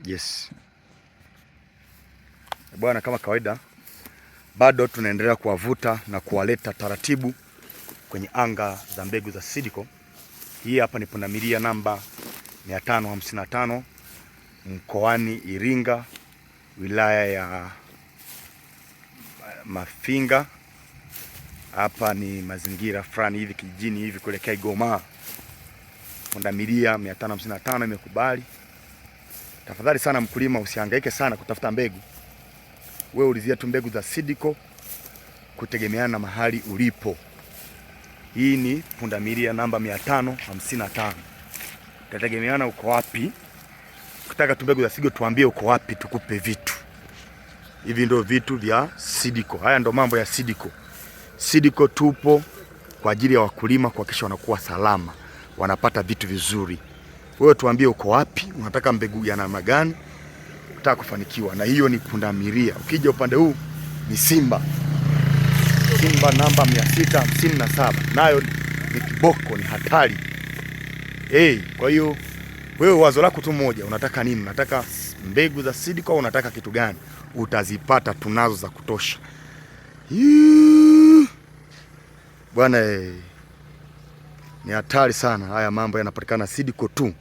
Yes. Bwana, kama kawaida bado tunaendelea kuwavuta na kuwaleta taratibu kwenye anga za mbegu za Seedco. Hii hapa ni pundamilia namba 555 mkoani Iringa, wilaya ya Mafinga. Hapa ni mazingira fulani hivi kijijini hivi kuelekea Igoma. Pundamilia 555 imekubali. Tafadhali sana mkulima, usihangaike sana kutafuta mbegu. Wewe ulizia tu mbegu za Seedco kutegemeana na mahali ulipo. Hii ni pundamilia namba 555. Tategemeana uko wapi. Ukitaka tu mbegu za Seedco tuambie uko wapi, tukupe vitu. Hivi ndio vitu vya Seedco. Haya ndio mambo ya Seedco. Seedco tupo kwa ajili ya wakulima kuhakikisha wanakuwa salama, wanapata vitu vizuri. Wewe tuambie uko wapi, unataka mbegu ya namna gani, unataka kufanikiwa. Na hiyo ni pundamilia. Ukija upande huu ni Simba. Simba namba 657. Nayo ni kiboko, ni hatari. Kwa hiyo wewe wazo lako tu moja, unataka nini? Unataka mbegu za Seedco au unataka kitu gani? Utazipata, tunazo za kutosha. Bwana, ni hatari sana. Haya mambo yanapatikana Seedco tu.